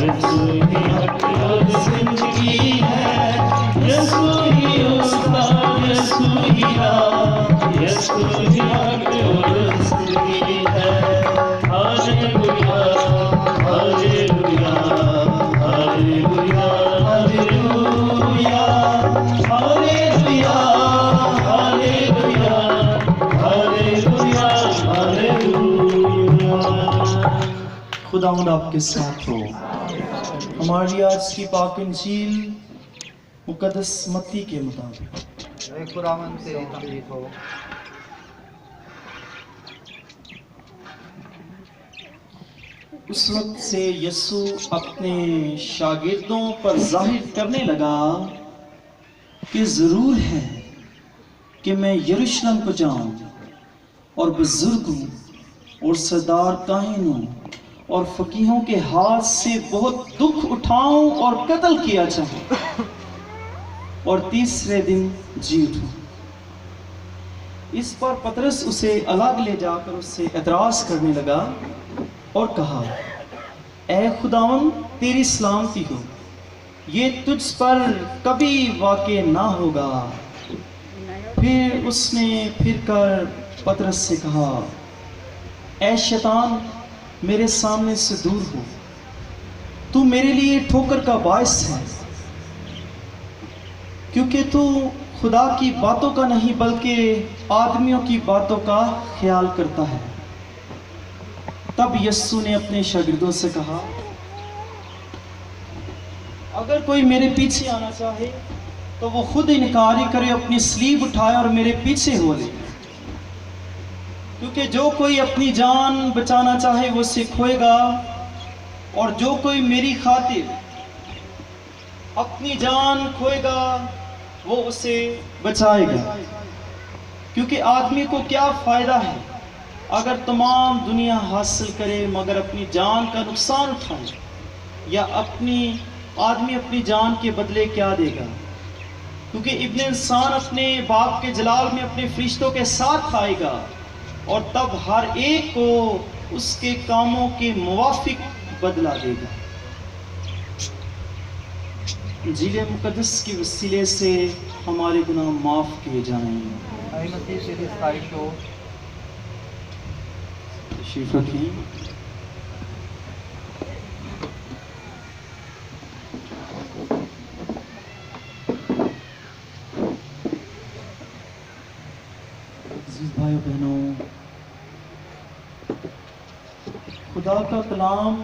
यीशु ही हक और जिंदगी है, यीशु ही उस्ताद, यीशु ही राह, यीशु ही हक और जिंदगी है। Hallelujah hallelujah hallelujah hallelujah hallelujah hallelujah hallelujah hallelujah. खुदावंद आपके साथ हो। हमारी आज की पाक इंजील मुकद्दस मत्ती के मुताबिक खुदावंद तेरी तारीफ हो। उस वक्त से यीशु अपने शागिर्दों पर जाहिर करने लगा कि जरूर है कि मैं यरूशलेम को जाऊं और बुजुर्गों और सरदार काहिनों और फकीहों के हाथ से बहुत दुख उठाऊं और कत्ल किया जाऊं और तीसरे दिन जी उठूं। इस पर पतरस उसे अलग ले जाकर उससे एतराज करने लगा और कहा, ऐ खुदावंद तेरी सलामती हो, ये तुझ पर कभी वाक़ई ना होगा। फिर उसने फिरकर पतरस से कहा, ऐ शैतान मेरे सामने से दूर हो, तू मेरे लिए ठोकर का बायस है, क्योंकि तू खुदा की बातों का नहीं बल्कि आदमियों की बातों का ख्याल करता है। तब यीशु ने अपने शागिर्दों से कहा, अगर कोई मेरे पीछे आना चाहे तो वो खुद इनकार करे, अपनी स्लीब उठाए और मेरे पीछे हो ले। क्योंकि जो कोई अपनी जान बचाना चाहे वो उसे खोएगा, और जो कोई मेरी खातिर अपनी जान खोएगा वो उसे बचाएगा। क्योंकि आदमी को क्या फायदा है अगर तमाम दुनिया हासिल करे मगर अपनी जान का नुकसान उठाए, या आदमी अपनी जान के बदले क्या देगा। क्योंकि इब्ने इंसान अपने बाप के जलाल में अपने फरिश्तों के साथ आएगा, और तब हर एक को उसके कामों के मुवाफिक बदला देगा। इंजील मुकद्दस के वसीले से हमारे गुनाह माफ किए जाएंगे। तशरीफ रखें। भाइयों बहनों, खुदा का कलाम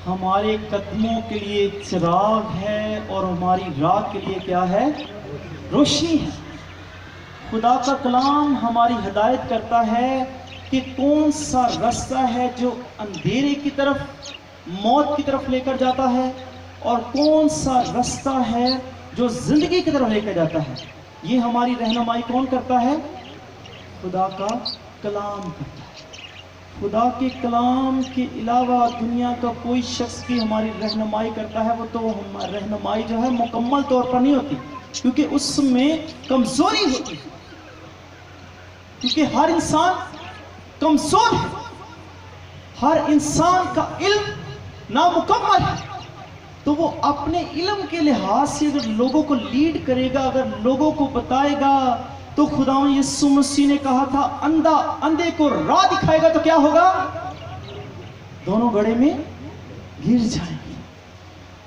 हमारे कदमों के लिए चिराग है और हमारी राह के लिए क्या है? रोशनी है। खुदा का कलाम हमारी हिदायत करता है कि कौन सा रास्ता है जो अंधेरे की तरफ, मौत की तरफ लेकर जाता है, और कौन सा रास्ता है जो जिंदगी की तरफ लेकर जाता है। ये हमारी रहनुमाई कौन करता है? खुदा का कलाम करता है। खुदा के कलाम के अलावा दुनिया का कोई शख्स भी हमारी रहनुमाई करता है, वो तो हमारी रहनुमाई जो है मुकम्मल तौर पर नहीं होती, क्योंकि उसमें कमजोरी होती है। क्योंकि हर इंसान कमजोर है, हर इंसान का इल्म नामुकम्मल है। तो वो अपने इल्म के लिहाज से अगर लोगों को लीड करेगा, अगर लोगों को बताएगा, तो खुदावंद यीशु मसीह ने कहा था, अंधा अंधे को राह दिखाएगा तो क्या होगा? दोनों गड्ढे में गिर जाएंगे।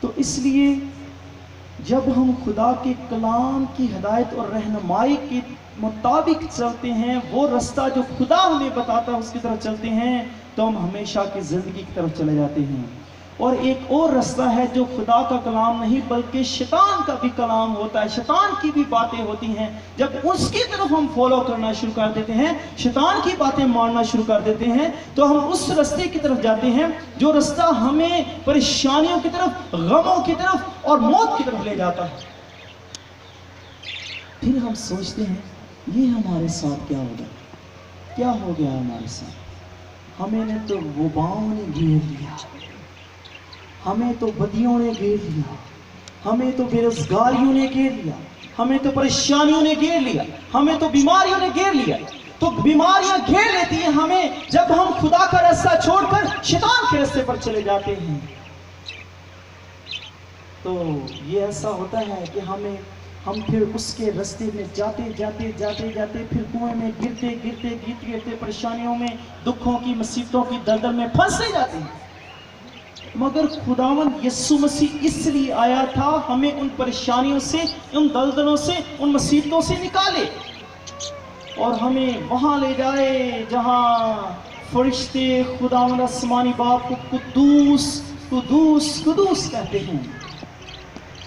तो इसलिए जब हम खुदा के कलाम की हिदायत और रहनुमाई के मुताबिक चलते हैं, वो रास्ता जो खुदा हमें बताता है उसकी तरफ चलते हैं, तो हम हमेशा की जिंदगी की तरफ चले जाते हैं। और एक और रास्ता है जो खुदा का कलाम नहीं बल्कि शैतान का भी कलाम होता है, शैतान की भी बातें होती हैं। जब उसकी तरफ हम फॉलो करना शुरू कर देते हैं, शैतान की बातें मानना शुरू कर देते हैं, तो हम उस रास्ते की तरफ जाते हैं जो रास्ता हमें परेशानियों की तरफ, गमों की तरफ और मौत की तरफ ले जाता है। फिर हम सोचते हैं ये हमारे साथ क्या होगा, क्या हो गया हमारे साथ? हमें तो वबाओं ने घेर लिया, हमें तो बदियों ने घेर लिया, हमें तो बेरोजगारियों ने घेर लिया, हमें तो परेशानियों ने घेर लिया, हमें तो बीमारियों ने घेर लिया। तो बीमारियां घेर लेती हैं हमें जब हम खुदा का रास्ता छोड़कर शैतान के रास्ते पर चले जाते हैं। تو یہ ایسا ہوتا ہے کہ ہم پھر اس کے راستے میں جاتے پھر کنویں میں گرتے پریشانیوں میں، دکھوں کی، مصیبتوں کی دلدل میں پھنسے جاتے ہیں۔ مگر خداوند یسوع مسیح اس لیے آیا تھا ہمیں ان پریشانیوں سے، ان دلدلوں سے، ان مصیبتوں سے نکالے اور ہمیں وہاں لے جائے جہاں فرشتے خداوند آسمانی باپ کو قدوس قدوس قدوس کہتے ہیں۔